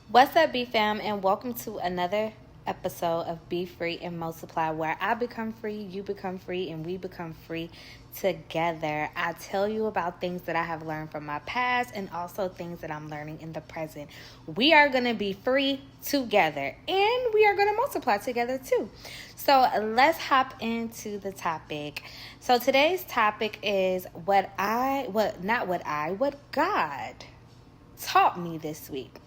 What's up, B fam, and welcome to another episode of Be Free and Multiply, where I become free, you become free, and we become free together. I tell you about things that I have learned from my past and also things that I'm learning in the present. We are going to be free together and we are going to multiply together too. So let's hop into the topic. So today's topic is what God taught me this week.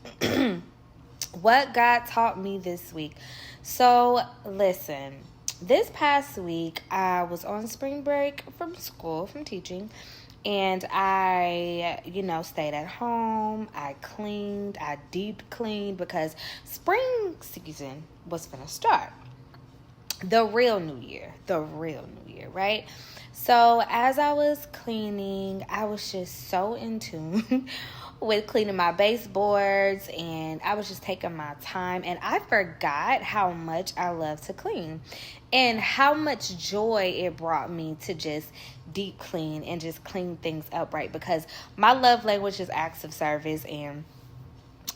What God taught me this week. So, listen, this past week, I was on spring break from school, from teaching, and I, stayed at home. I cleaned, I deep cleaned because spring season was going to start. The real new year, right? So, as I was cleaning, I was just so in tune with cleaning my baseboards, and I was just taking my time, and I forgot how much I love to clean and how much joy it brought me to just deep clean and just clean things up, right? Because my love language is acts of service, and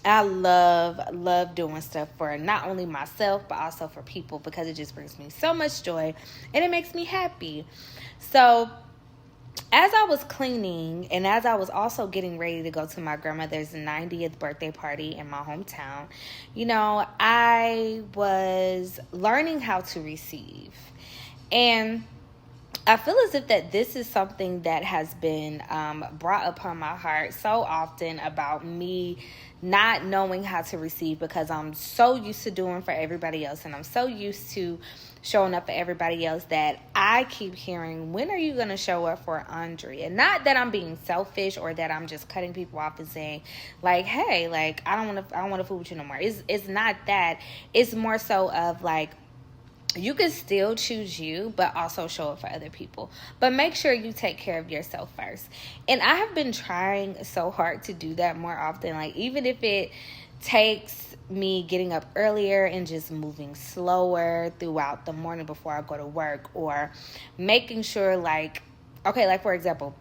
I love doing stuff for not only myself but also for people, because it just brings me so much joy and it makes me happy. So as I was cleaning and as I was also getting ready to go to my grandmother's 90th birthday party in my hometown, I was learning how to receive. And I feel as if that this is something that has been brought upon my heart so often, about me not knowing how to receive, because I'm so used to doing for everybody else, and I'm so used to showing up for everybody else, that I keep hearing, when are you going to show up for Andrea? Not that I'm being selfish or that I'm just cutting people off and saying like, hey, like I don't want to fool with you no more. It's not that. It's more so of like, you can still choose you, but also show up for other people. But make sure you take care of yourself first. And I have been trying so hard to do that more often. Like, even if it takes me getting up earlier and just moving slower throughout the morning before I go to work, or making sure like for example,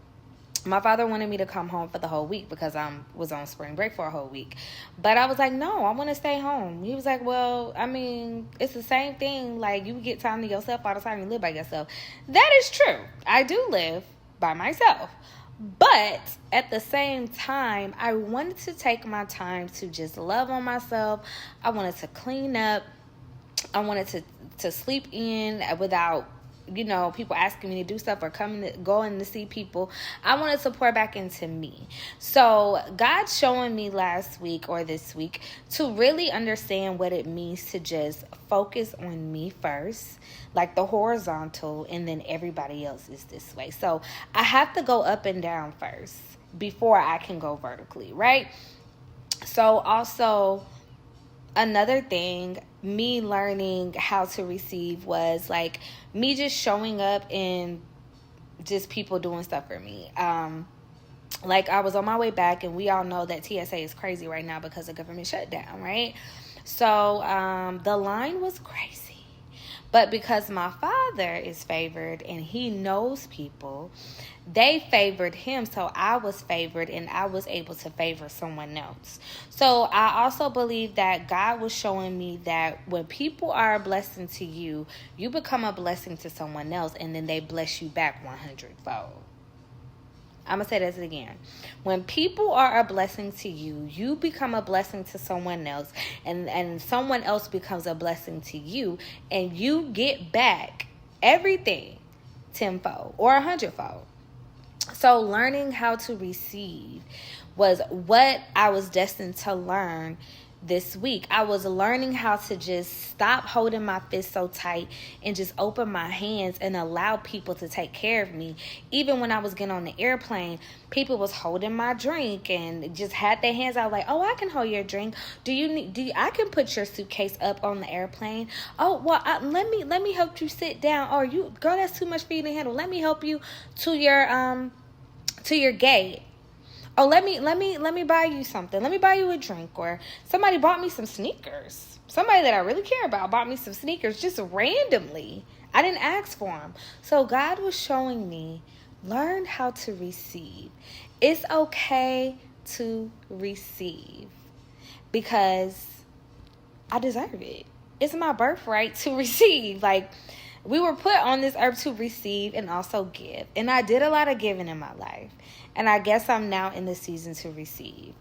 my father wanted me to come home for the whole week because I was on spring break for a whole week. But I was like, no, I want to stay home. He was like, well, I mean, it's the same thing. Like, you get time to yourself all the time. You live by yourself. That is true. I do live by myself. But at the same time, I wanted to take my time to just love on myself. I wanted to clean up. I wanted to sleep in without people asking me to do stuff or going to see people. I wanted to pour back into me. So God's showing me last week or this week to really understand what it means to just focus on me first, like the horizontal, and then everybody else is this way. So I have to go up and down first before I can go vertically, right? So also, another thing, me learning how to receive was like me just showing up and just people doing stuff for me. Like, I was on my way back, and we all know that TSA is crazy right now because of government shutdown, right? So the line was crazy. But because my father is favored and he knows people, they favored him, so I was favored and I was able to favor someone else. So I also believe that God was showing me that when people are a blessing to you, you become a blessing to someone else, and then they bless you back 100-fold. I'm going to say this again. When people are a blessing to you, you become a blessing to someone else, and someone else becomes a blessing to you, and you get back everything tenfold or 100-fold. So learning how to receive was what I was destined to learn this week. I was learning how to just stop holding my fist so tight and just open my hands and allow people to take care of me. Even when I was getting on the airplane, people was holding my drink and just had their hands out like, oh, I can hold your drink. I can put your suitcase up on the airplane. Oh, well, let me help you sit down. Or girl, that's too much for you to handle. Let me help you to your gate. Oh, let me buy you something. Let me buy you a drink. Or somebody bought me some sneakers. Somebody that I really care about bought me some sneakers just randomly. I didn't ask for them. So God was showing me, learn how to receive. It's okay to receive. because I deserve it. It's my birthright to receive. Like, we were put on this earth to receive and also give. And I did a lot of giving in my life. And I guess I'm now in the season to receive.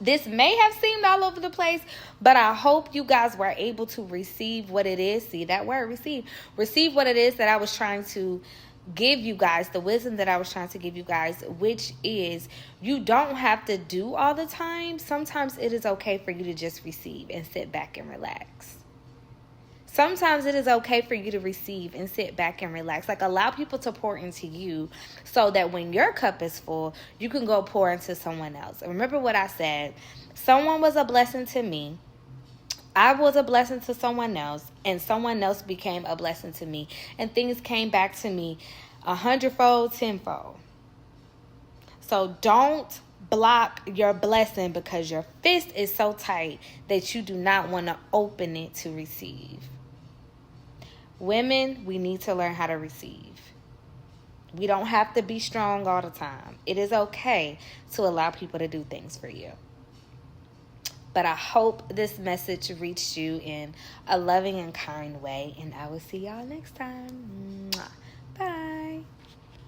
This may have seemed all over the place, but I hope you guys were able to receive what it is. See that word, receive. Receive what it is that I was trying to give you guys, the wisdom that I was trying to give you guys, which is you don't have to do all the time. Sometimes it is okay for you to just receive and sit back and relax. Sometimes it is okay for you to receive and sit back and relax. Like, allow people to pour into you so that when your cup is full, you can go pour into someone else. And remember what I said. Someone was a blessing to me. I was a blessing to someone else. And someone else became a blessing to me. And things came back to me 100-fold, 10-fold. So don't block your blessing because your fist is so tight that you do not want to open it to receive. Women, we need to learn how to receive. We don't have to be strong all the time. It is okay to allow people to do things for you. But I hope this message reached you in a loving and kind way. And I will see y'all next time. Mwah.